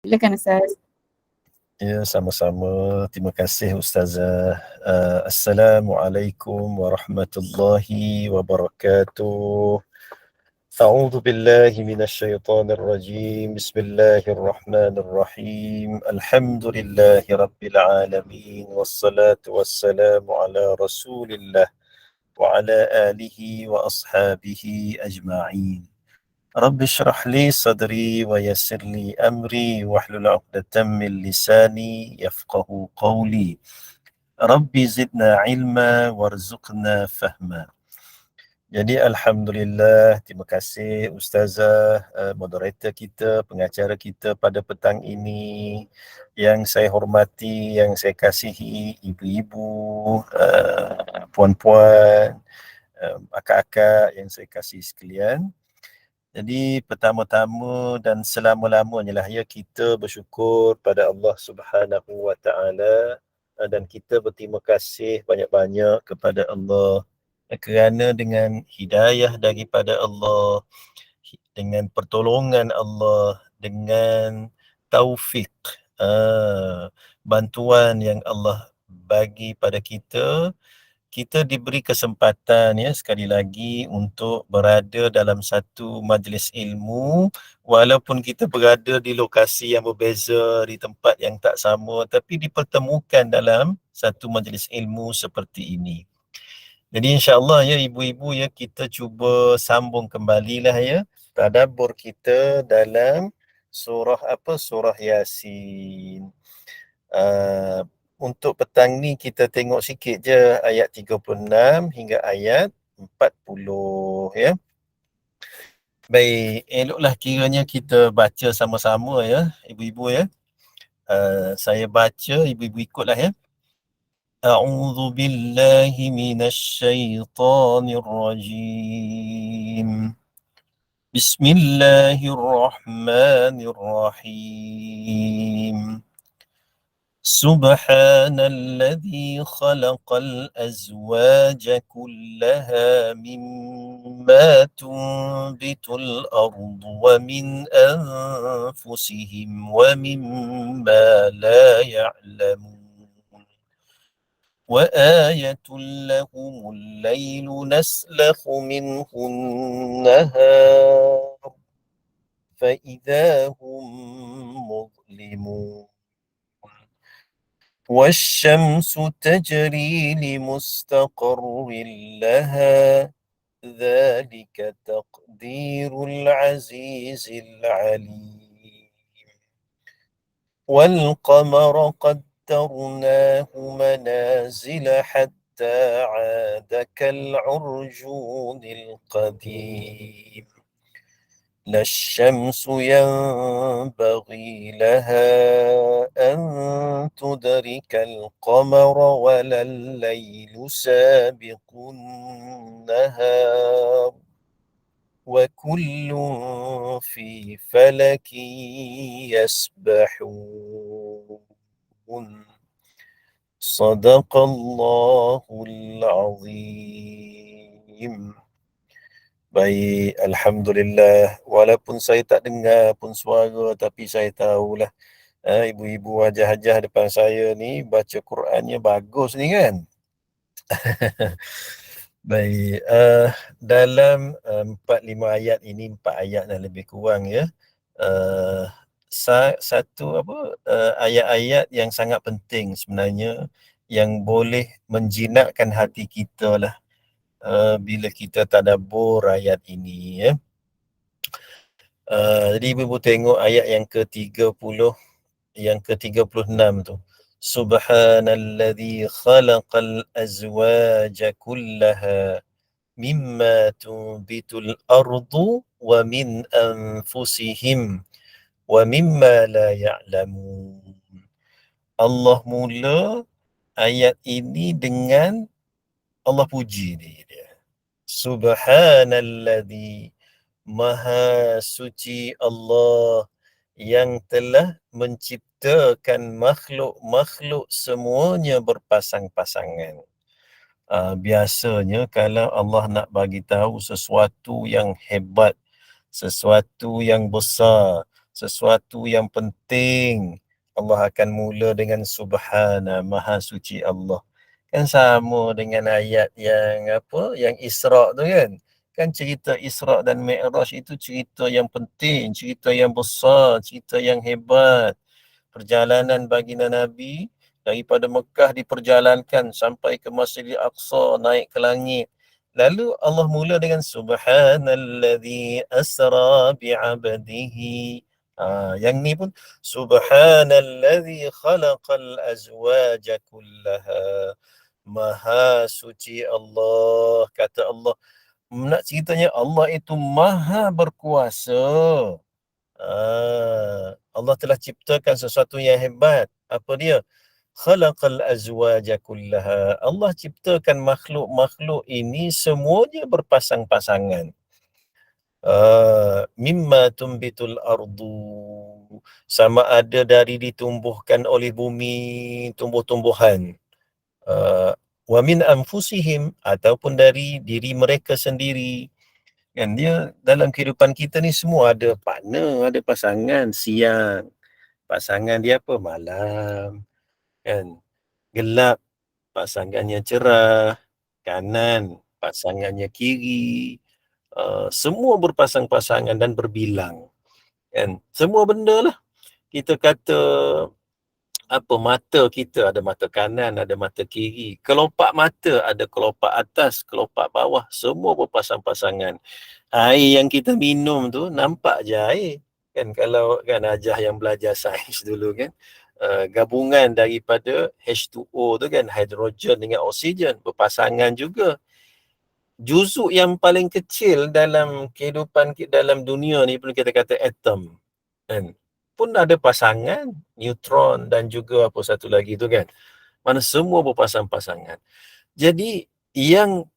Silakan Ustaz. Ya, sama-sama. Terima kasih Ustazah. Assalamualaikum warahmatullahi wabarakatuh. أعوذ بالله من الشيطان الرجيم. بسم الله الرحمن الرحيم. الحمد لله رب العالمين والصلاة والسلام على رسول الله وعلى آله وأصحابه أجمعين. رب اشرح لي صدري ويسر لي أمري واحلل عقدة من لساني يفقه قولي. ربي زدنا علما وارزقنا فهما. Jadi Alhamdulillah, terima kasih Ustazah, moderator kita, pengacara kita pada petang ini. Yang saya hormati, yang saya kasihi, ibu-ibu, puan-puan, akak-akak yang saya kasih sekalian. Jadi pertama-tama dan selama-lamanya lah ya, kita bersyukur pada Allah Subhanahu Wa Taala, dan kita berterima kasih banyak-banyak kepada Allah, kerana dengan hidayah daripada Allah, dengan pertolongan Allah, dengan taufik, bantuan yang Allah bagi pada kita, kita diberi kesempatan ya sekali lagi untuk berada dalam satu majlis ilmu, walaupun kita berada di lokasi yang berbeza, di tempat yang tak sama, tapi dipertemukan dalam satu majlis ilmu seperti ini. Jadi insya-Allah ya ibu-ibu ya, kita cuba sambung kembalilah ya tadabbur kita dalam surah apa? Surah Yasin. Untuk petang ni kita tengok sikit je ayat 36 hingga ayat 40 ya. Baik, eloklah kiranya kita baca sama-sama ya, ibu-ibu ya. Saya baca, ibu-ibu ikutlah ya. A'udzu billahi minasyaitonir rajim. Bismillahirrahmanirrahim. سبحان الذي خلق الأزواج كلها مما تنبت الأرض ومن أنفسهم ومما لا يعلمون وآية لهم الليل نسلخ منه النهار فإذا هم مظلمون والشمس تجري لمستقر لها ذلك تقدير العزيز العليم والقمر قدرناه منازل حتى عاد كالعرجون القديم لا الشمس ينبغي لها أن تدرك القمر ولا الليل سابق النهار وكل في فلك يسبحون صدق الله العظيم. Baik, Alhamdulillah. Walaupun saya tak dengar pun suara, tapi saya tahulah ibu-ibu hajah-hajah depan saya ni baca Qurannya bagus ni kan. Baik, dalam 4-5 ayat ini, 4 ayat dah lebih kurang ya. Satu ayat-ayat yang sangat penting sebenarnya, yang boleh menjinakkan hati kita lah bila kita tadabbur ayat ini ya. Jadi ibu tengok ayat yang ke-30, yang ke-36 tu. Subhanalladzi khalaqal azwaja kullaha mimma tunbitul ardu wa min anfusihim wa mimma la ya'lamun. Allah mula ayat ini dengan Allah puji dia. Subhanalladzi, Maha suci Allah yang telah menciptakan makhluk-makhluk semuanya berpasang-pasangan. Biasanya kalau Allah nak bagi tahu sesuatu yang hebat, sesuatu yang besar, sesuatu yang penting, Allah akan mula dengan Subhana, Maha Suci Allah. Kan sama dengan ayat yang apa, yang Isra' tu kan. Kan cerita Isra' dan Mi'raj itu cerita yang penting, cerita yang besar, cerita yang hebat. Perjalanan baginda Nabi daripada Mekah diperjalankan sampai ke Masjidil Aqsa, naik ke langit. Lalu Allah mula dengan Subhanalladzi asra bi'abdihi. Yang ni pun Subhanalladzi khalaqal azwaja kullaha. Maha suci Allah, kata Allah. Nak ceritanya Allah itu maha berkuasa. Allah telah ciptakan sesuatu yang hebat. Apa dia? Khalaqal azwaja kullaha. Allah ciptakan makhluk-makhluk ini semuanya berpasang-pasangan. Mimma tumbitul ardu. Sama ada dari ditumbuhkan oleh bumi, tumbuh-tumbuhan. Wa min anfusihim, ataupun dari diri mereka sendiri. Kan dia dalam kehidupan kita ni semua ada partner, ada pasangan. Siang, pasangan dia apa? Malam. Kan? Gelap, pasangannya cerah. Kanan, pasangannya kiri. Semua berpasang-pasangan dan berbilang. Kan? Semua benda lah. Kita kata apa, mata kita ada mata kanan, ada mata kiri. Kelopak mata ada kelopak atas, kelopak bawah. Semua berpasang-pasangan. Air yang kita minum tu nampak je air. Kan kalau kan ajar yang belajar sains dulu kan, gabungan daripada H2O tu kan, hidrogen dengan oksigen, berpasangan juga. Juzuk yang paling kecil dalam kehidupan dalam dunia ni pun kita kata atom. Kan? Pun ada pasangan, neutron dan juga apa satu lagi tu kan. Mana semua berpasang-pasangan. Jadi yang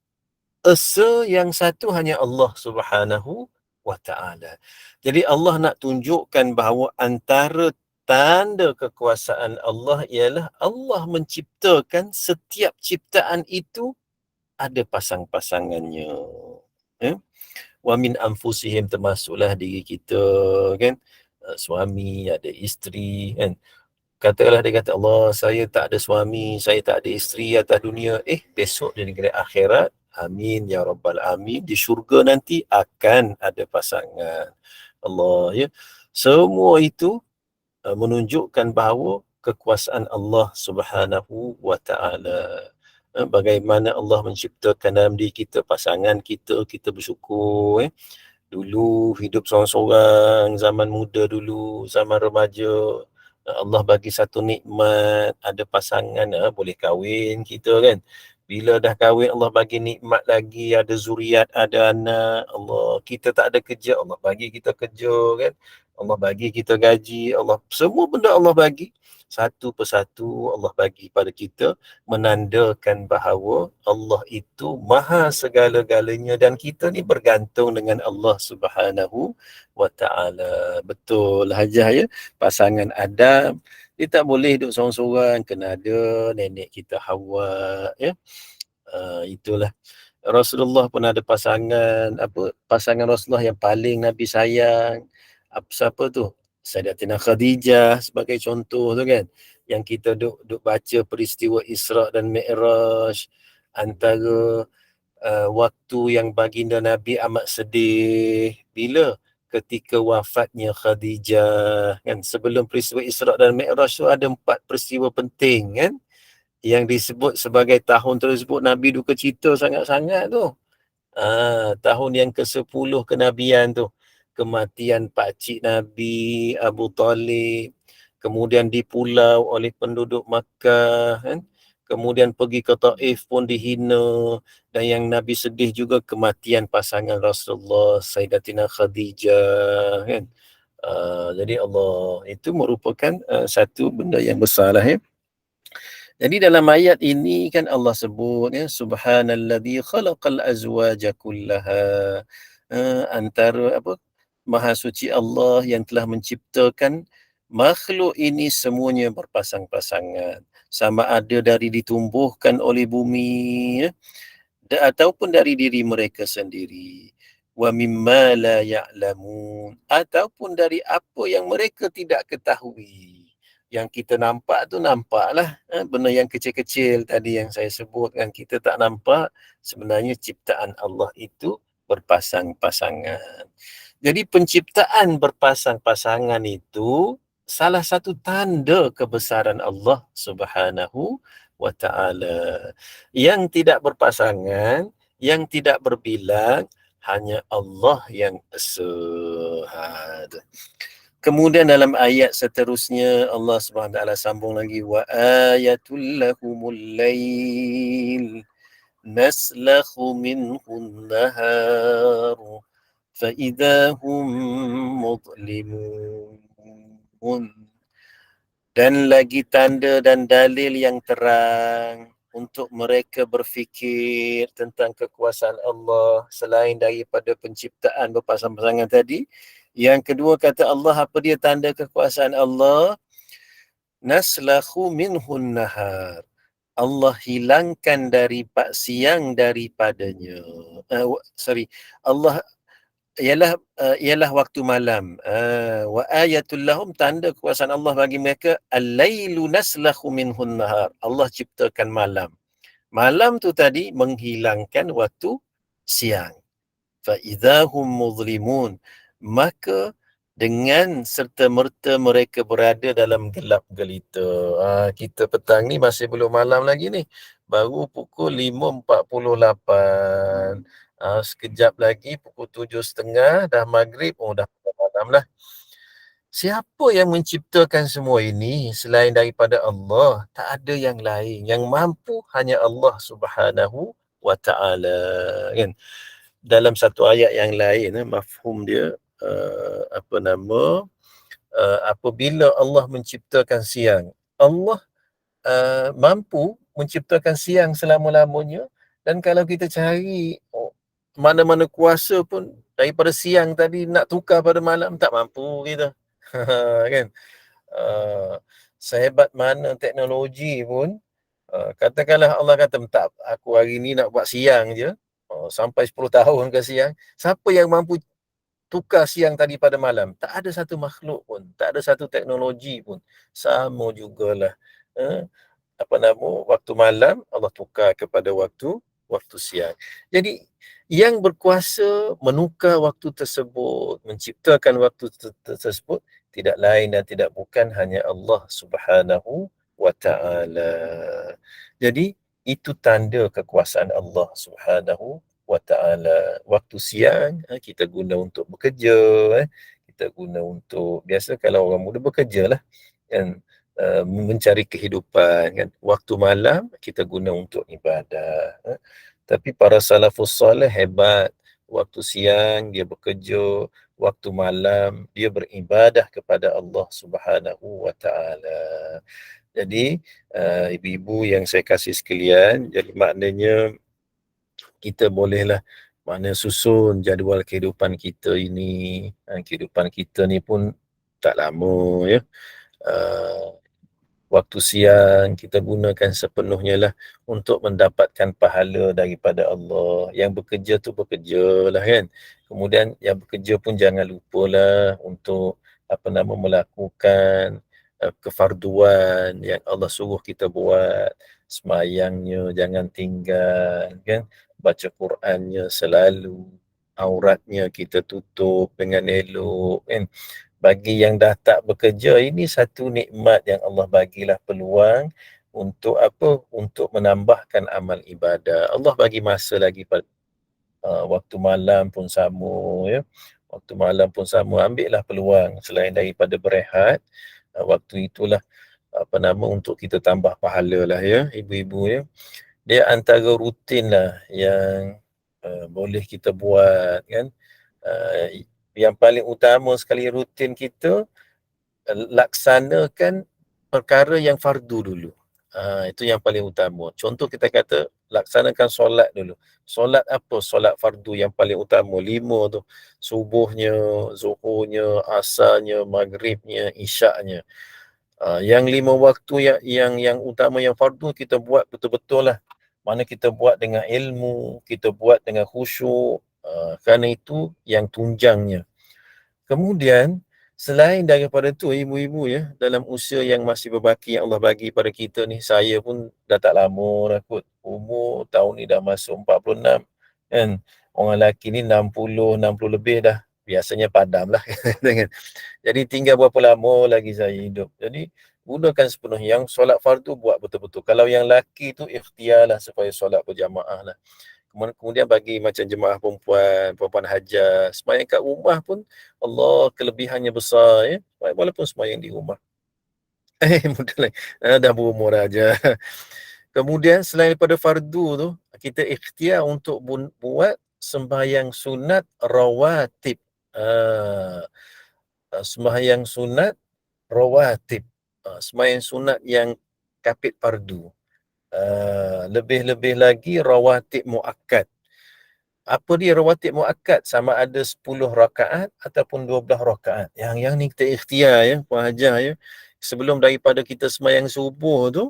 esa yang satu hanya Allah Subhanahu wa ta'ala. Jadi Allah nak tunjukkan bahawa antara tanda kekuasaan Allah ialah Allah menciptakan setiap ciptaan itu ada pasang-pasangannya. Wa min anfusihim, termasuklah diri kita kan. Suami, ada isteri kan. Katakanlah dia kata, Allah, saya tak ada suami, saya tak ada isteri atas dunia. Besok di negeri akhirat, amin ya rabbal amin, di syurga nanti akan ada pasangan. Allah, ya. Semua itu menunjukkan bahawa kekuasaan Allah Subhanahu wa ta'ala. Bagaimana Allah menciptakan dalam diri kita pasangan kita, kita bersyukur. Dulu hidup seorang-seorang, zaman muda dulu, zaman remaja, Allah bagi satu nikmat, ada pasangan, boleh kahwin kita kan. Bila dah kahwin, Allah bagi nikmat lagi, ada zuriat, ada anak. Allah, kita tak ada kerja, Allah bagi kita kerja kan. Allah bagi kita gaji, Allah, semua benda Allah bagi. Satu persatu Allah bagi pada kita, menandakan bahawa Allah itu maha segala-galanya dan kita ni bergantung dengan Allah Subhanahu wa ta'ala. Betul Hajah ya, pasangan Adam, dia tak boleh hidup seorang-seorang, kena ada nenek kita Hawa ya. Itulah. Rasulullah pun ada pasangan, pasangan Rasulullah yang paling Nabi sayang. Siapa tu? Sayyidatina Khadijah sebagai contoh tu kan. Yang kita duk baca peristiwa Isra' dan Mi'raj, antara waktu yang baginda Nabi amat sedih bila ketika wafatnya Khadijah kan. Sebelum peristiwa Isra' dan Mi'raj tu ada 4 peristiwa penting kan, yang disebut sebagai tahun tersebut Nabi duka cita sangat-sangat tu. Tahun yang ke-10 kenabian tu. Kematian pakcik Nabi, Abu Talib. Kemudian dipulau oleh penduduk Makkah kan. Kemudian pergi ke Taif pun dihina. Dan yang Nabi sedih juga kematian pasangan Rasulullah, Sayyidatina Khadijah kan. Jadi Allah itu merupakan satu benda yang besar lah ya. Jadi dalam ayat ini kan Allah sebut ya, subhanalladzi khalaqal azwaja kullaha. Antara apa, maha suci Allah yang telah menciptakan makhluk ini semuanya berpasang-pasangan, sama ada dari ditumbuhkan oleh bumi ya, ataupun dari diri mereka sendiri. wa mimma la ya'lamun, ataupun dari apa yang mereka tidak ketahui. Yang kita nampak tu nampaklah, benda yang kecil-kecil tadi yang saya sebutkan kita tak nampak, sebenarnya ciptaan Allah itu berpasang-pasangan. Jadi penciptaan berpasang-pasangan itu salah satu tanda kebesaran Allah Subhanahu wa taala. Yang tidak berpasangan, yang tidak berbilang, hanya Allah yang esa. Kemudian dalam ayat seterusnya Allah Subhanahu wa taala sambung lagi, wa ayatul lahumul lail naslakhu minhun nahar fa idahum mudlimun. Dan lagi tanda dan dalil yang terang untuk mereka berfikir tentang kekuasaan Allah selain daripada penciptaan berpasang-pasangan tadi. Yang kedua kata Allah, apa dia tanda kekuasaan Allah? Naslakhu minhun nahar. Allah hilangkan dari siang daripadanya. Allah ialah waktu malam. Wa ayatul lahum, tanda kekuasaan Allah bagi mereka, al-lailu naslakhu minhun nahar. Allah ciptakan malam. Malam tu tadi menghilangkan waktu siang. Fa idahum muzlimun, maka dengan serta-merta mereka berada dalam gelap gelita. Kita petang ni masih belum malam lagi ni. Baru pukul 5.48. Sekejap lagi pukul 7.30 dah maghrib. Dah malam lah. Siapa yang menciptakan semua ini selain daripada Allah? Tak ada yang lain. Yang mampu hanya Allah Subhanahu wa ta'ala. Kan? Dalam satu ayat yang lain, mafhum dia, apabila Allah menciptakan siang, Allah mampu menciptakan siang selama-lamanya, dan kalau kita cari mana-mana kuasa pun daripada siang tadi nak tukar pada malam, tak mampu kita. Kan? Sehebat mana teknologi pun, katakanlah Allah kata, tak, aku hari ni nak buat siang je, sampai 10 tahun ke siang, siapa yang mampu tukar siang tadi pada malam? Tak ada satu makhluk pun, tak ada satu teknologi pun. Sama jugalah, waktu malam Allah tukar kepada waktu siang. Jadi yang berkuasa menukar waktu tersebut, menciptakan waktu tersebut, tidak lain dan tidak bukan hanya Allah Subhanahu wa ta'ala. Jadi itu tanda kekuasaan Allah Subhanahu wa ta'ala. Waktu siang kita guna untuk bekerja, kita guna untuk, biasa kalau orang muda bekerja lah kan, mencari kehidupan kan. Waktu malam kita guna untuk ibadah. Tapi para salafus salih hebat. Waktu siang dia bekerja, waktu malam dia beribadah kepada Allah Subhanahu wa ta'ala. Jadi ibu-ibu yang saya kasih sekalian, jadi maknanya kita bolehlah susun jadual kehidupan kita ini. Kehidupan kita ni pun tak lama ya. Waktu siang kita gunakan sepenuhnya lah untuk mendapatkan pahala daripada Allah. Yang bekerja tu bekerja lah kan. Kemudian yang bekerja pun jangan lupalah untuk melakukan kefarduan yang Allah suruh kita buat. Semayangnya jangan tinggal kan. Baca Qurannya selalu. Auratnya kita tutup dengan elok kan. Bagi yang dah tak bekerja, ini satu nikmat yang Allah bagilah peluang untuk apa? Untuk menambahkan amal ibadah. Allah bagi masa lagi pada waktu malam pun sama ya. Waktu malam pun sama, ambillah peluang selain daripada berehat, waktu itulah untuk kita tambah pahala lah ya, ibu-ibu ya. Dia antara rutin lah yang boleh kita buat kan. Yang paling utama sekali rutin kita, laksanakan perkara yang fardu dulu. Itu yang paling utama. Contoh kita kata laksanakan solat dulu. Solat apa? Solat fardu yang paling utama. 5 tu. Subuhnya, zuhurnya, asarnya, maghribnya, isyaknya. Yang 5 waktu yang utama yang fardu kita buat betul-betul lah. Mana kita buat dengan ilmu, kita buat dengan khusyuk, Kerana itu yang tunjangnya. Kemudian selain daripada tu, ibu-ibu ya, dalam usia yang masih berbaki yang Allah bagi pada kita ni, saya pun dah tak lama dah kot. Umur tahun ni dah masuk 46 kan. Orang lelaki ni 60 lebih dah. Biasanya padam lah. Jadi tinggal berapa lama lagi saya hidup. Jadi gunakan sepenuhnya. Yang solat fardu buat betul-betul. Kalau yang lelaki tu ikhtiar lah supaya solat berjamaah lah. Kemudian bagi macam jemaah perempuan hajat, sembahyang kat rumah pun Allah kelebihannya besar ya. Walaupun sembahyang di rumah. Mudah lagi. Dah berumur aja. Kemudian selain daripada fardu tu, kita ikhtiar untuk buat sembahyang sunat rawatib. Ah, sembahyang sunat rawatib. Sembahyang sunat yang kapit fardu. Lebih-lebih lagi rawatib muakkad. Apa dia rawatib muakkad? Sama ada 10 rakaat ataupun 12 rakaat. Yang ni kita ikhtiar ya, Puan Hajah ya. Sebelum daripada kita sembahyang subuh tu,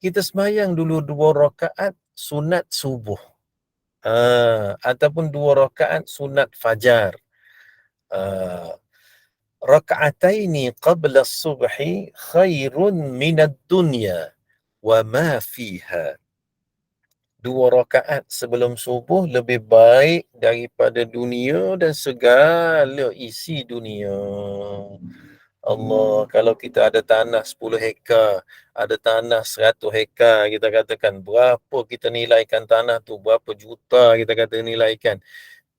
kita sembahyang dulu 2 rakaat sunat subuh. Ataupun 2 rakaat sunat fajar. Raka'ataini qabla as-subhi khairun minad dunya wa ma fiha. 2 rakaat sebelum subuh lebih baik daripada dunia dan segala isi dunia. Allah, kalau kita ada tanah 10 hektar, ada tanah 100 hektar, kita katakan berapa kita nilaikan tanah tu, berapa juta kita kata nilaikan.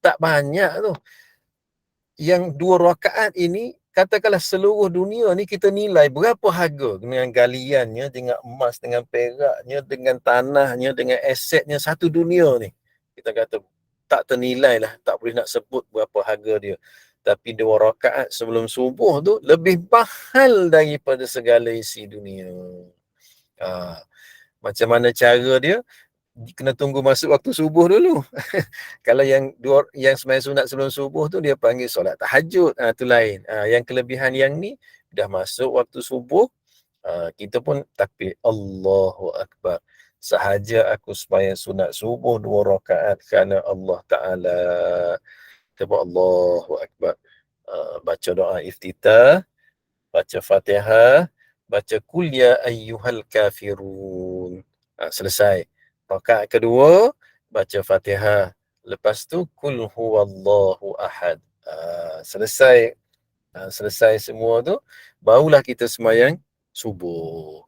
Tak banyak tu. Yang 2 rakaat ini, katakanlah seluruh dunia ni kita nilai berapa harga dengan galiannya, dengan emas, dengan peraknya, dengan tanahnya, dengan asetnya satu dunia ni. Kita kata tak ternilai lah, tak boleh nak sebut berapa harga dia. Tapi 2 rakaat sebelum subuh tu lebih mahal daripada segala isi dunia. Macam mana cara dia? Kena tunggu masuk waktu subuh dulu. Kalau yang sembahyang sunat sebelum subuh tu dia panggil solat tahajud. Tu lain. Yang kelebihan yang ni dah masuk waktu subuh, kita pun takbir Allahu Akbar. Sahaja aku sembahyang sunat subuh 2 rakaat kerana Allah Ta'ala. Kita buat Allahu Akbar. Baca doa iftitah, baca Fatihah, baca Qul ya ayyuhal kafirun. Selesai. Rakaat kedua, baca Fatihah. Lepas tu Qul huwallahu ahad. Selesai. Selesai semua tu, barulah kita sembahyang subuh.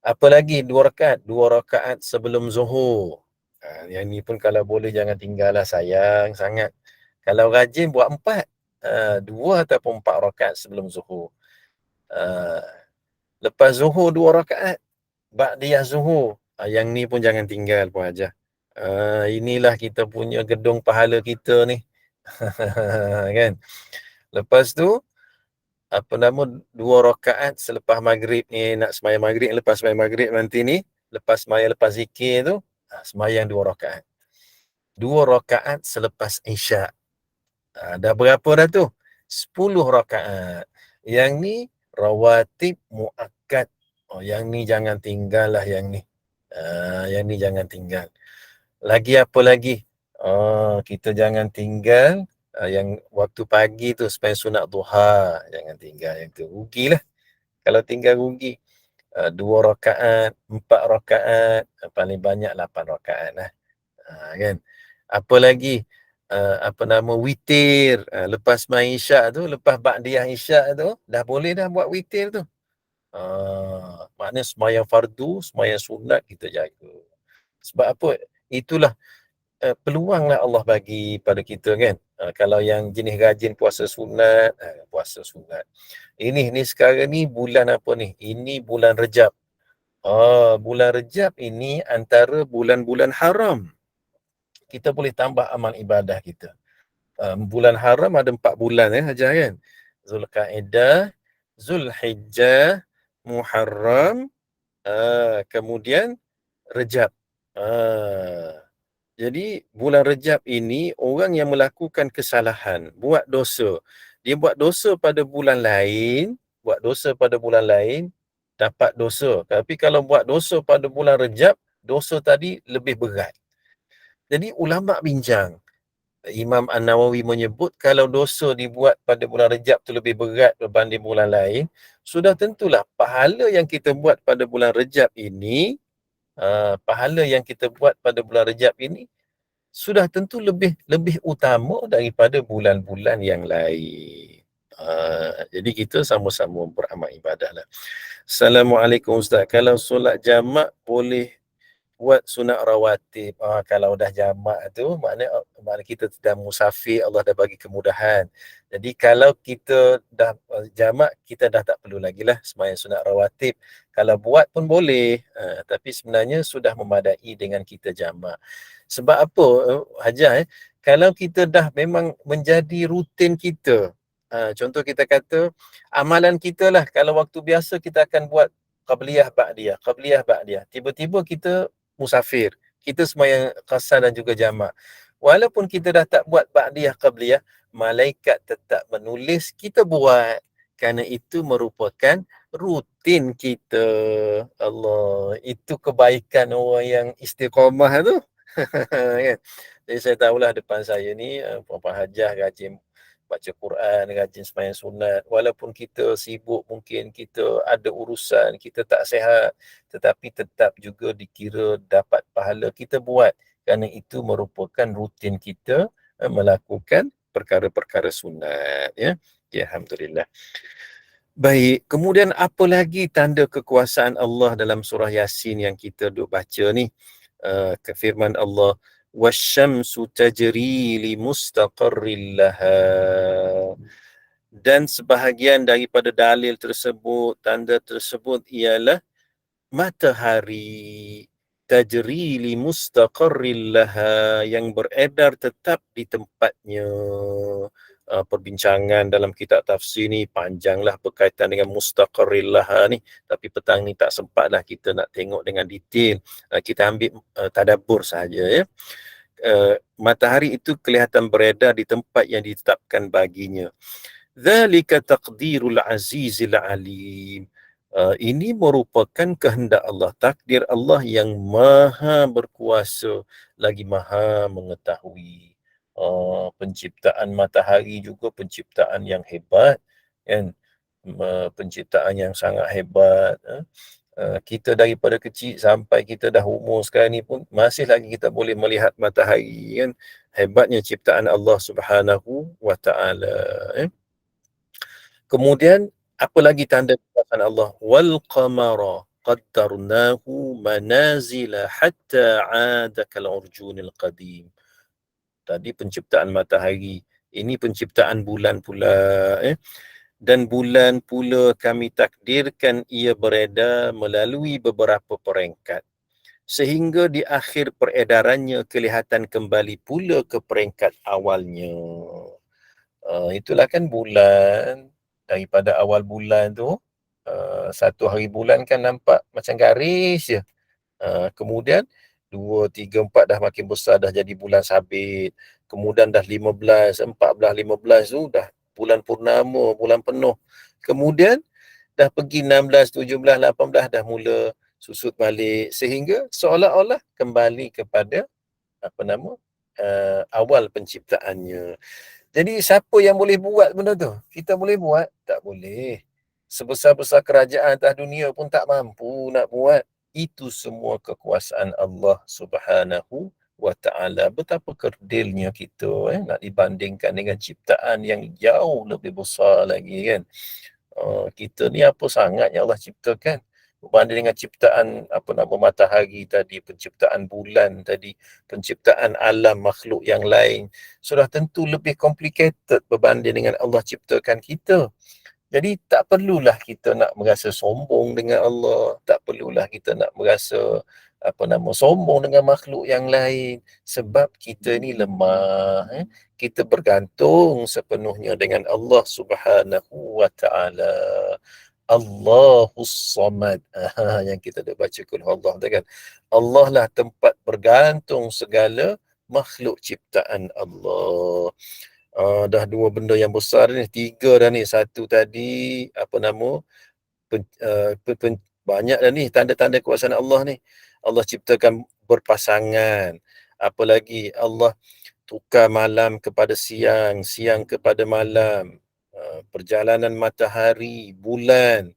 Apa lagi 2 rakaat? 2 rakaat sebelum zuhur. Yang ni pun kalau boleh jangan tinggal lah, sayang sangat. Kalau rajin buat 4. 2 ataupun 4 rakaat sebelum zuhur. Lepas zuhur 2 rakaat, ba'diyah zuhur. Yang ni pun jangan tinggal Puan Hajah. Inilah kita punya gedung pahala kita ni. Kan? Lepas tu, 2 rakaat selepas maghrib ni, nak sembahyang maghrib, lepas sembahyang maghrib nanti ni, lepas zikir tu, sembahyang 2 rakaat. 2 rakaat selepas isyak. Dah berapa dah tu? 10 rakaat. Yang ni rawatib muakkad. Yang ni jangan tinggal lah yang ni. Yang ni jangan tinggal. Lagi apa lagi? Kita jangan tinggal yang waktu pagi tu sembahyang sunat duha. Jangan tinggal yang tu. Rugilah. Kalau tinggal rugi. 2 rakaat, 4 rakaat, paling banyak 8 rakaat lah. Kan? Apa lagi? Witir. Lepas sembahyang isyak tu, lepas ba'diyah isyak tu, dah boleh dah buat witir tu. Maknanya sembahyang fardu, sembahyang sunat kita jaga. Sebab apa? Itulah peluanglah Allah bagi pada kita kan. Kalau yang jenis rajin puasa sunat, puasa sunat. Ini sekarang ni bulan apa ni? Ini bulan Rejab. Bulan Rejab ini antara bulan-bulan haram. Kita boleh tambah amal ibadah kita. Bulan haram ada 4 bulan Hajah kan. Zulkaidah, Zulhijjah, Muharram, kemudian Rejab. Jadi bulan Rejab ini orang yang melakukan kesalahan, buat dosa. Dia buat dosa pada bulan lain, dapat dosa. Tapi kalau buat dosa pada bulan Rejab, dosa tadi lebih berat. Jadi ulama bincang, Imam An-Nawawi menyebut kalau dosa dibuat pada bulan Rejab tu lebih berat berbanding bulan lain, sudah tentulah pahala yang kita buat pada bulan Rejab ini, pahala yang kita buat pada bulan Rejab ini sudah tentu lebih lebih utama daripada bulan-bulan yang lain. Jadi kita sama-sama beramal ibadah lah. Assalamualaikum Ustaz. Kalau solat jamak boleh buat sunat rawatib. Kalau dah jamak tu makna kita sedang musafir, Allah dah bagi kemudahan. Jadi kalau kita dah jamak, kita dah tak perlu lagi lah sembahyang sunat rawatib. Kalau buat pun boleh, tapi sebenarnya sudah memadai dengan kita jamak. Sebab apa, Hajah, kalau kita dah memang menjadi rutin kita, contoh kita kata amalan kita lah, kalau waktu biasa kita akan buat qabliyah ba'diyah, tiba-tiba kita musafir, kita sembahyang qasar dan juga jamak, walaupun kita dah tak buat ba'diyah qabliyah, malaikat tetap menulis kita buat, kerana itu merupakan rutin kita. Allah, itu kebaikan orang yang istiqamah tu. Kan? Jadi saya tahulah depan saya ni puan-puan hajah rajin baca Quran, rajin sembahyang sunat, walaupun kita sibuk, mungkin kita ada urusan, kita tak sihat, tetapi tetap juga dikira dapat pahala kita buat, kerana itu merupakan rutin kita melakukan perkara-perkara sunat, ya. Okay, alhamdulillah. Baik, kemudian apa lagi tanda kekuasaan Allah dalam surah Yasin yang kita duk baca ni? Kefirman Allah, wasyamsu tajri li mustaqarril laha. Dan sebahagian daripada dalil tersebut, tanda tersebut ialah matahari tajri li mustaqarril laha, yang beredar tetap di tempatnya. Perbincangan dalam kitab tafsir ni panjanglah berkaitan dengan mustaqarril laha ni, tapi petang ni tak sempatlah kita nak tengok dengan detail. Kita ambil tadabbur saja, ya. Matahari itu kelihatan beredar di tempat yang ditetapkan baginya. Dzalika taqdirul azizil alim. Ini merupakan kehendak Allah, takdir Allah yang maha berkuasa lagi maha mengetahui. Penciptaan matahari juga penciptaan yang hebat, kan? Penciptaan yang sangat hebat. Kita daripada kecil sampai kita dah umur sekarang ni pun masih lagi kita boleh melihat matahari, kan? Hebatnya ciptaan Allah Subhanahu wa taala, Kemudian apa lagi tanda kekuasaan Allah? Wal qamara qaddarnahu manazila hatta 'ada kal urjunil qadim. Tadi penciptaan matahari, ini penciptaan bulan pula, dan bulan pula kami takdirkan ia beredar melalui beberapa peringkat, sehingga di akhir peredarannya kelihatan kembali pula ke peringkat awalnya. Itulah kan bulan, daripada awal bulan tu, satu hari bulan kan nampak macam garis je. Kemudian 2, 3, 4 dah makin besar, dah jadi bulan sabit. Kemudian dah 15, 14, 15 tu dah bulan purnama, bulan penuh. Kemudian dah pergi 16, 17, 18 dah mula susut balik, sehingga seolah-olah kembali kepada awal penciptaannya. Jadi siapa yang boleh buat benda tu? Kita boleh buat? Tak boleh. Sebesar-besar kerajaan atas dunia pun tak mampu nak buat. Itu semua kekuasaan Allah Subhanahu wa ta'ala. Betapa kerdilnya kita nak dibandingkan dengan ciptaan yang jauh lebih besar lagi, kan. Kita ni apa sangat yang Allah ciptakan berbanding dengan ciptaan matahari tadi, penciptaan bulan tadi, penciptaan alam makhluk yang lain, sudah tentu lebih complicated berbanding dengan Allah ciptakan kita. Jadi tak perlulah kita nak merasa sombong dengan Allah, tak perlulah kita nak merasa sombong dengan makhluk yang lain, sebab kita ni lemah, kita bergantung sepenuhnya dengan Allah Subhanahu wa ta'ala. Allahus Samad. Yang kita dah baca kul Allah tu, kan. Allah lah tempat bergantung segala makhluk ciptaan Allah. Dah dua benda yang besar ni, tiga dah ni. Satu tadi banyak dah ni tanda-tanda kekuasaan Allah ni. Allah ciptakan berpasangan. Apa lagi? Allah tukar malam kepada siang, siang kepada malam, perjalanan matahari, bulan,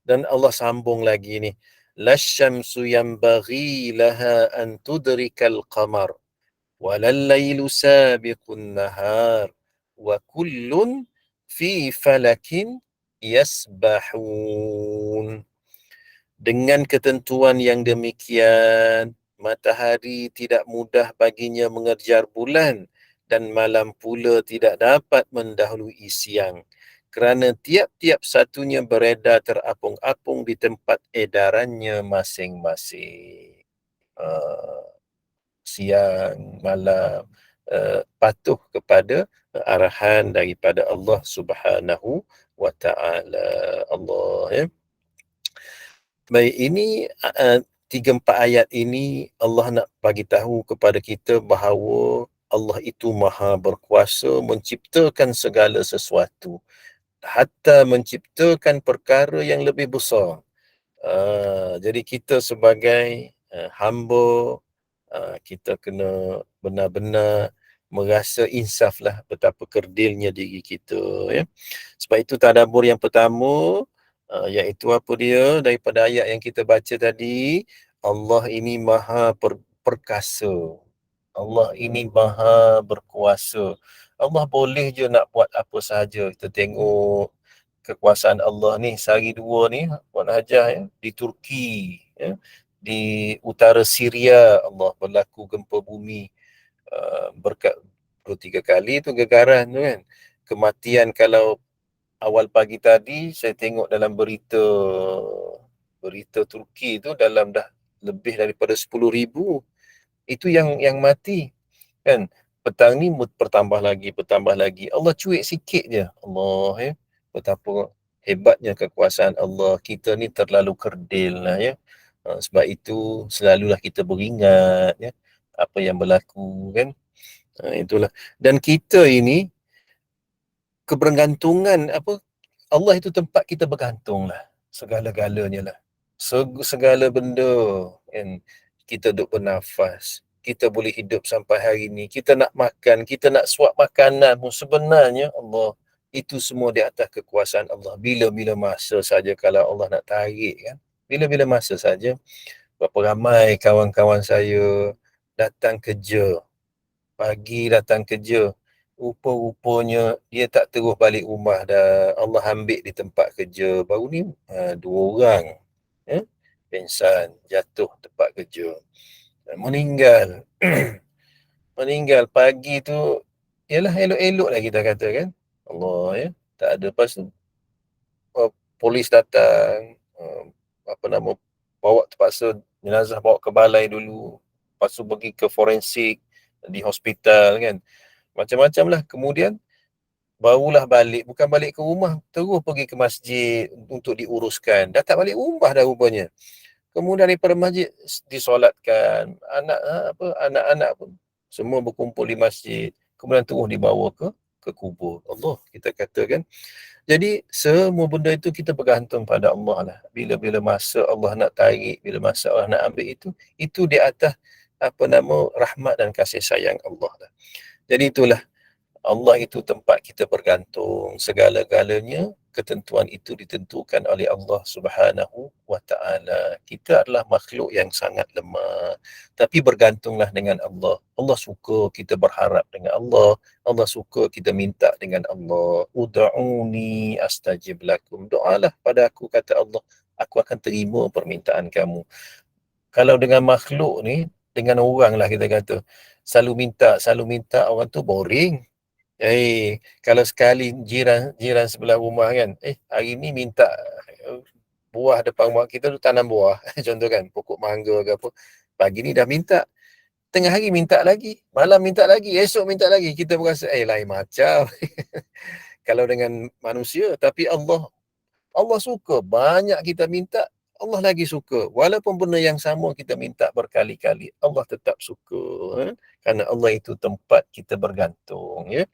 dan Allah sambung lagi ni, lasyamsu yanbaghi laha an tudrikal qamar walal lailu sabiqun nahar wa kullun fi falakin yasbahun. Dengan ketentuan yang demikian, matahari tidak mudah baginya mengejar bulan dan malam pula tidak dapat mendahului siang, kerana tiap-tiap satunya beredar terapung-apung di tempat edarannya masing-masing. Siang, malam, patuh kepada arahan daripada Allah Subhanahu wa Ta'ala. Allah, ya. Baik, ini 3-4 ayat ini Allah nak bagi tahu kepada kita bahawa Allah itu maha berkuasa menciptakan segala sesuatu, hatta menciptakan perkara yang lebih besar. Jadi kita sebagai hamba, kita kena benar-benar merasa insaflah betapa kerdilnya diri kita, ya. Sebab itu tadabbur yang pertama, iaitu apa dia, daripada ayat yang kita baca tadi, Allah ini maha perkasa, Allah ini maha berkuasa. Allah boleh je nak buat apa sahaja. Kita tengok kekuasaan Allah ni sehari dua ni, Puan Hajah, ya, di Turki, ya, di utara Syria Allah berlaku gempa bumi, berkat 2-3 kali tu gagaran tu kan. Kematian, kalau awal pagi tadi saya tengok dalam berita Turki tu, dalam dah lebih daripada 10,000 itu yang mati kan. Petang ni bertambah lagi. Allah cuik sikit je. Allah, ya. Betapa hebatnya kekuasaan Allah. Kita ni terlalu kerdil lah, ya. Sebab itu selalulah kita beringat, ya, apa yang berlaku kan. Itulah. Dan kita ini kebergantungan apa, Allah itu tempat kita bergantung lah, segala-galanya lah. Segala benda kan, kita duk bernafas, kita boleh hidup sampai hari ni, kita nak makan, kita nak suap makanan pun sebenarnya Allah, itu semua di atas kekuasaan Allah. Bila-bila masa saja kalau Allah nak tarik kan, bila-bila masa saja. Berapa ramai kawan-kawan saya datang kerja, pagi datang kerja, rupa-rupanya dia tak terus balik rumah dah. Allah ambil di tempat kerja. Baru ni 2 orang, ya, pingsan, jatuh tempat kerja, meninggal. Meninggal pagi tu, yalah, elok-elok lah kita kata kan. Allah, ya, tak ada. Lepas tu polis datang, apa nama, bawa, terpaksa jenazah bawa ke balai dulu, lepas tu pergi ke forensik di hospital kan, macam-macam lah. Kemudian barulah balik, bukan balik ke rumah, terus pergi ke masjid untuk diuruskan. Dah tak balik rumah dah rupanya. Kemudian daripada masjid disolatkan, anak-anak pun semua berkumpul di masjid. Kemudian terus dibawa ke kubur. Allah, kita katakan. Jadi semua benda itu kita bergantung pada Allah lah. Bila-bila masa Allah nak tarik, bila masa Allah nak ambil, itu di atas apa nama, rahmat dan kasih sayang Allah lah. Jadi itulah, Allah itu tempat kita bergantung. Segala-galanya, ketentuan itu ditentukan oleh Allah Subhanahu wa Ta'ala. Kita adalah makhluk yang sangat lemah, tapi bergantunglah dengan Allah. Allah suka kita berharap dengan Allah. Allah suka kita minta dengan Allah. Ud'uni astajib lakum. Doalah pada aku, kata Allah, aku akan terima permintaan kamu. Kalau dengan makhluk ni, dengan orang lah kita kata, selalu minta, orang tu boring. Kalau sekali jiran sebelah rumah kan, hari ni minta buah depan rumah kita tu, tanam buah, contoh kan, pokok mangga ke apa, pagi ni dah minta, tengah hari minta lagi, malam minta lagi, esok minta lagi, kita berasa lain macam. Kalau dengan manusia, tapi Allah suka banyak kita minta, Allah lagi suka. Walaupun benda yang sama kita minta berkali-kali, Allah tetap suka. Kerana Allah itu tempat kita bergantung. Ya.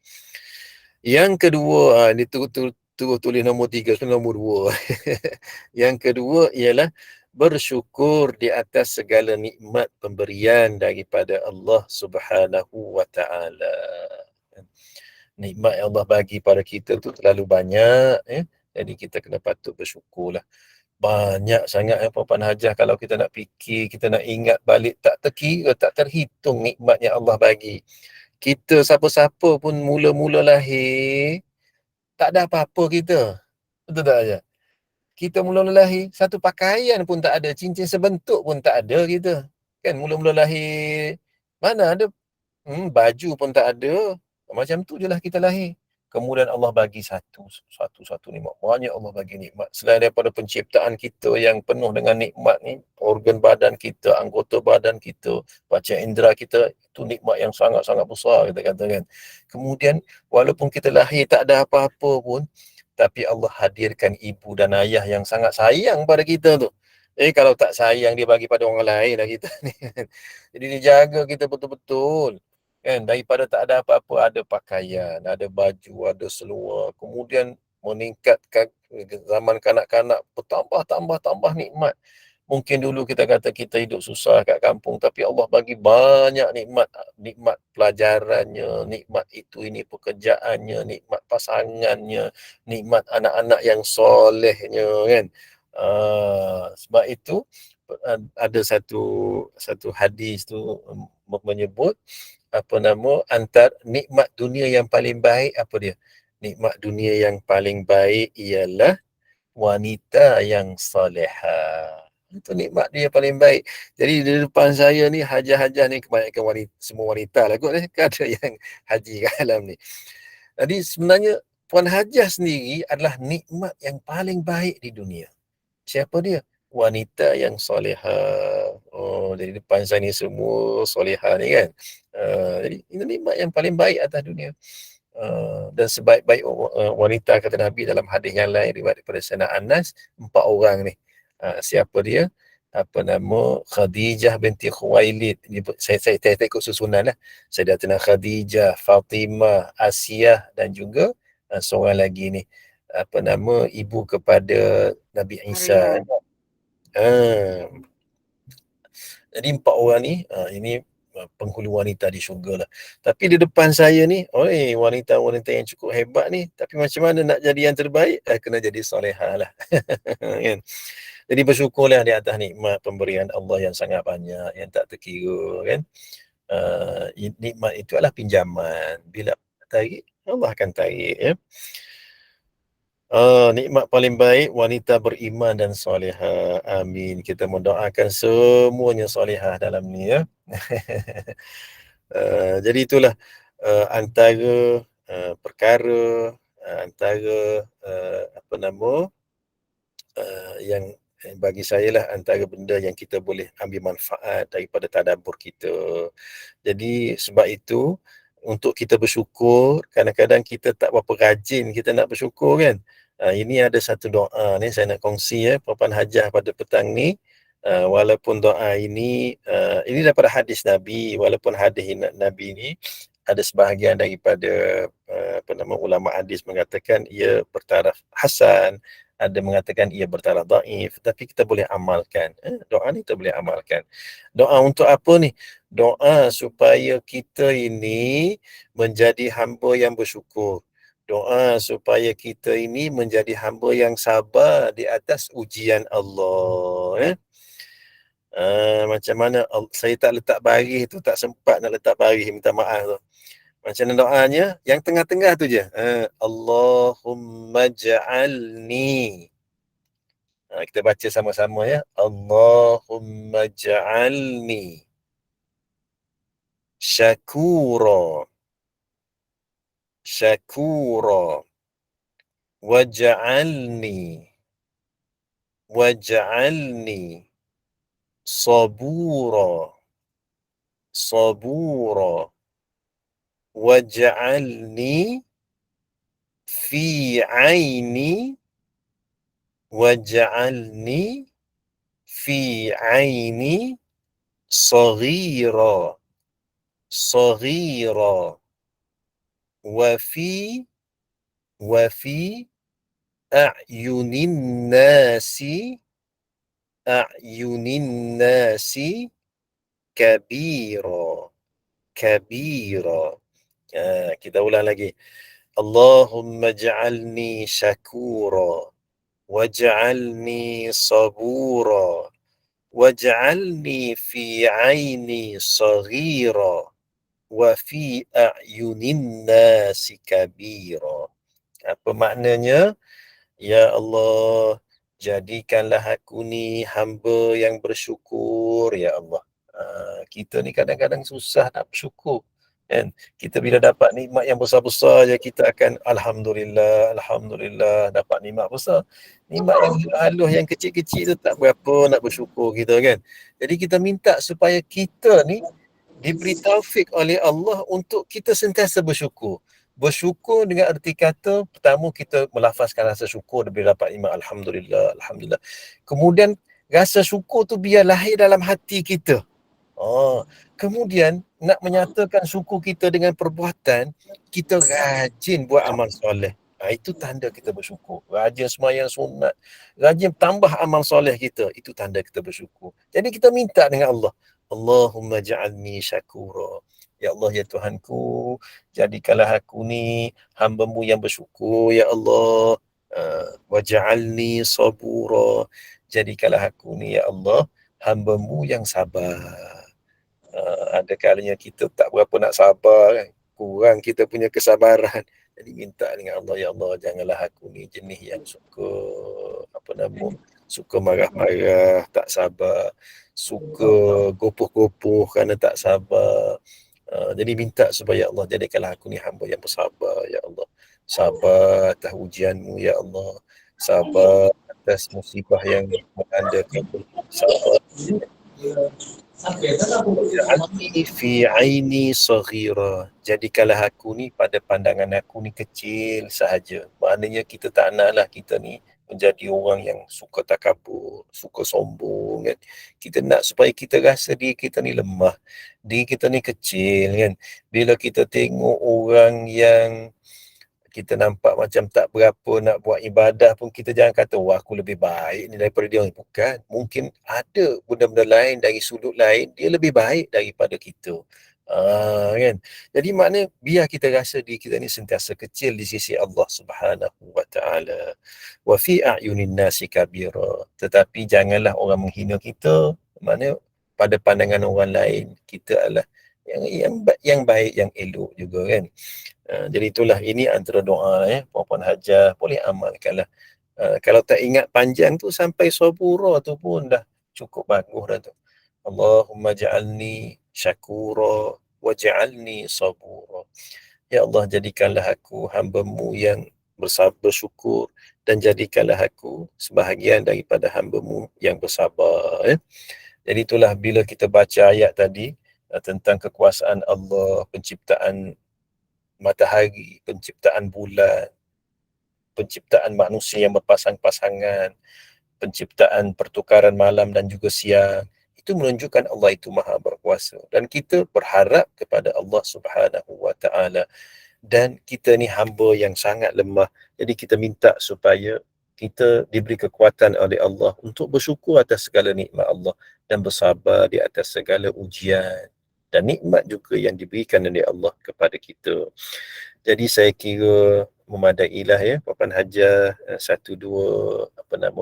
Yang kedua, dia terus tulis nombor 3, nombor 2. Yang kedua ialah bersyukur di atas segala nikmat pemberian daripada Allah Subhanahu wa taala. Nikmat yang Allah bagi pada kita tu terlalu banyak, jadi kita kena patut bersyukurlah. Banyak sangat Puan Hajah, kalau kita nak fikir, kita nak ingat balik, tak terkira, tak terhitung nikmat yang Allah bagi. Kita siapa-siapa pun mula-mula lahir, tak ada apa-apa kita. Betul tak Hajah? Kita mula-mula lahir, satu pakaian pun tak ada, cincin sebentuk pun tak ada kita. Kan mula-mula lahir, mana ada baju pun tak ada. Macam tu je lah kita lahir. Kemudian Allah bagi satu nikmat. Banyak Allah bagi nikmat. Selain daripada penciptaan kita yang penuh dengan nikmat ni, organ badan kita, anggota badan kita, panca indera kita, itu nikmat yang sangat-sangat besar kita katakan. Kemudian walaupun kita lahir tak ada apa-apa pun, tapi Allah hadirkan ibu dan ayah yang sangat sayang pada kita tu. Kalau tak sayang, dia bagi pada orang lain lah kita ni. Jadi dia jaga kita betul-betul. Kan, daripada tak ada apa-apa, ada pakaian, ada baju, ada seluar. Kemudian meningkatkan zaman kanak-kanak, bertambah nikmat. Mungkin dulu kita kata kita hidup susah kat kampung, tapi Allah bagi banyak nikmat. Nikmat pelajarannya, nikmat itu ini pekerjaannya, nikmat pasangannya, nikmat anak-anak yang solehnya kan. Sebab itu ada satu hadis tu menyebut antara nikmat dunia yang paling baik apa dia? Nikmat dunia yang paling baik ialah wanita yang salihah. Itu nikmat dia paling baik. Jadi di depan saya ni hajah-hajah ni kebanyakan wanita, semua wanita lah kot kan ada yang haji kat alam ni. Jadi sebenarnya Puan Hajah sendiri adalah nikmat yang paling baik di dunia. Siapa dia? Wanita yang solehah. Oh, jadi depan saya ni semua solehah ni kan. Jadi ini nikmat yang paling baik atas dunia. Dan sebaik-baik wanita kata Nabi dalam hadis yang lain riwayat daripada Sayyidina Anas, 4 orang ni. Siapa dia? Khadijah binti Khuwailid. Saya tak ikut susunan lah. Sayyidatina Khadijah, Fatimah, Asiyah dan juga seorang lagi ni. Ibu kepada Nabi Isa. Jadi 4 orang ni, ini penghulu wanita di syurga lah. Tapi di depan saya ni, wanita-wanita yang cukup hebat ni, tapi macam mana nak jadi yang terbaik? Kena jadi solehah lah. Kan? Jadi bersyukurlah di atas nikmat pemberian Allah yang sangat banyak, yang tak terkira kan. Nikmat itu adalah pinjaman. Bila tarik, Allah akan tarik ya. Nikmat paling baik wanita beriman dan solehah. Amin. Kita mendoakan semuanya solehah dalam ni ya. Jadi itulah antara perkara antara yang bagi saya lah antara benda yang kita boleh ambil manfaat daripada tadabbur kita. Jadi sebab itu untuk kita bersyukur, kadang-kadang kita tak berapa rajin kita nak bersyukur kan. Ini ada satu doa ni saya nak kongsi Puan Hajah pada petang ni. Walaupun doa ini daripada hadis Nabi, walaupun hadis Nabi ni ada sebahagian daripada ulama hadis mengatakan ia bertaraf hasan, ada mengatakan ia bertaraf dhaif, tapi kita boleh amalkan. Doa ni kita boleh amalkan. Doa untuk apa ni? Doa supaya kita ini menjadi hamba yang bersyukur. Doa supaya kita ini menjadi hamba yang sabar di atas ujian Allah. Macam mana saya tak letak baris tu, tak sempat nak letak baris, minta maaf tu. Macam mana doanya? Yang tengah-tengah tu je. Allahumma ja'alni. Kita baca sama-sama ya. Allahumma ja'alni syakura waj'alni sabura waj'alni fi 'aini waj'alni fi 'aini saghira wa fi a'yunin nasi a'yunin nasi kabira. Kabira. Kita ulang lagi. Allahumma ja'alni syakura waj'alni sabura waj'alni fi 'aini saghira wa fi a'yunin nasi kabira. Apa maknanya? Ya Allah, jadikanlah aku ni hamba yang bersyukur, Ya Allah. Kita ni kadang-kadang susah nak bersyukur. Kan? Kita bila dapat nikmat yang besar-besar je, kita akan Alhamdulillah, Alhamdulillah, dapat nikmat besar. Nikmat yang halus, yang kecil-kecil tu tak berapa nak bersyukur kita kan. Jadi kita minta supaya kita ni diberi taufik oleh Allah untuk kita sentiasa bersyukur. Bersyukur dengan erti kata, pertama kita melafazkan rasa syukur bila dapat nikmat, Alhamdulillah, Alhamdulillah. Kemudian rasa syukur tu biar lahir dalam hati kita. Kemudian nak menyatakan syukur kita dengan perbuatan, kita rajin buat amal soleh. Itu tanda kita bersyukur. Rajin sembahyang sunat, rajin tambah amal soleh kita, itu tanda kita bersyukur. Jadi kita minta dengan Allah, Allahumma ja'alni syakura. Ya Allah, ya Tuhanku, jadikanlah aku ni hamba-Mu yang bersyukur, Ya Allah. Waj'alni sabura. Jadikanlah aku ni, Ya Allah, hamba-Mu yang sabar. Ada kalanya kita tak berapa nak sabar kan, kurang kita punya kesabaran. Jadi minta dengan Allah, Ya Allah, janganlah aku ni jenis yang suka suka marah-marah, tak sabar, suka gopoh-gopoh kerana tak sabar. Jadi minta supaya Allah jadikanlah aku ni hamba yang bersabar, Ya Allah. Sabar atas ujian-Mu, Ya Allah. Sabar atas musibah yang melanda kami. Sabar Waj'alni fi 'aini saghira. Jadikanlah aku ni pada pandangan aku ni kecil sahaja. Maknanya kita tak naklah kita ni menjadi orang yang suka takabur, suka sombong kan. Kita nak supaya kita rasa diri kita ni lemah, diri kita ni kecil kan. Bila kita tengok orang yang kita nampak macam tak berapa nak buat ibadah pun, kita jangan kata, wah aku lebih baik ni daripada dia. Bukan. Mungkin ada benda-benda lain dari sudut lain, dia lebih baik daripada kita. Kan? Jadi maknanya biar kita rasa diri kita ni sentiasa kecil di sisi Allah Subhanahu wa ta'ala. Wa fi a'yunin nasi kabira. Tetapi janganlah orang menghina kita. Maknanya pada pandangan orang lain, kita adalah yang baik, yang elok juga kan. Jadi itulah, ini antara doa Puan Hajah boleh amalkanlah. Kalau tak ingat panjang tu, sampai sabura tu pun dah cukup bagus dah tu. Allahumma ja'alni syakura waj'alni sabura. Ya Allah, jadikanlah aku hamba-Mu yang bersyukur, dan jadikanlah aku sebahagian daripada hamba-Mu yang bersabar. Jadi itulah, bila kita baca ayat tadi tentang kekuasaan Allah, penciptaan matahari, penciptaan bulan, penciptaan manusia yang berpasang-pasangan, penciptaan pertukaran malam dan juga siang, itu menunjukkan Allah itu maha berkuasa. Dan kita berharap kepada Allah Subhanahu wa ta'ala. Dan kita ni hamba yang sangat lemah. Jadi kita minta supaya kita diberi kekuatan oleh Allah untuk bersyukur atas segala nikmat Allah dan bersabar di atas segala ujian dan nikmat juga yang diberikan oleh Allah kepada kita. Jadi saya kira memadailah Puan Hajah satu dua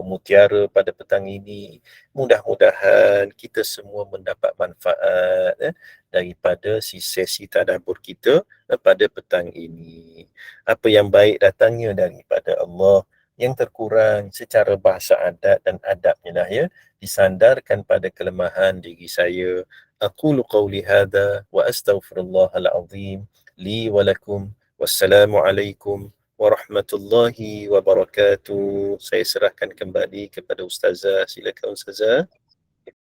mutiara pada petang ini. Mudah-mudahan kita semua mendapat manfaat daripada sesi tadabbur kita pada petang ini. Apa yang baik datangnya daripada Allah, yang terkurang secara bahasa adat dan adabnya disandarkan pada kelemahan diri saya. Aqulu qawli hadha wa astaghfirullahal azim li wa lakum. Wassalamualaikum warahmatullahi wabarakatuh. Saya serahkan kembali kepada Ustazah. Silakan Ustazah.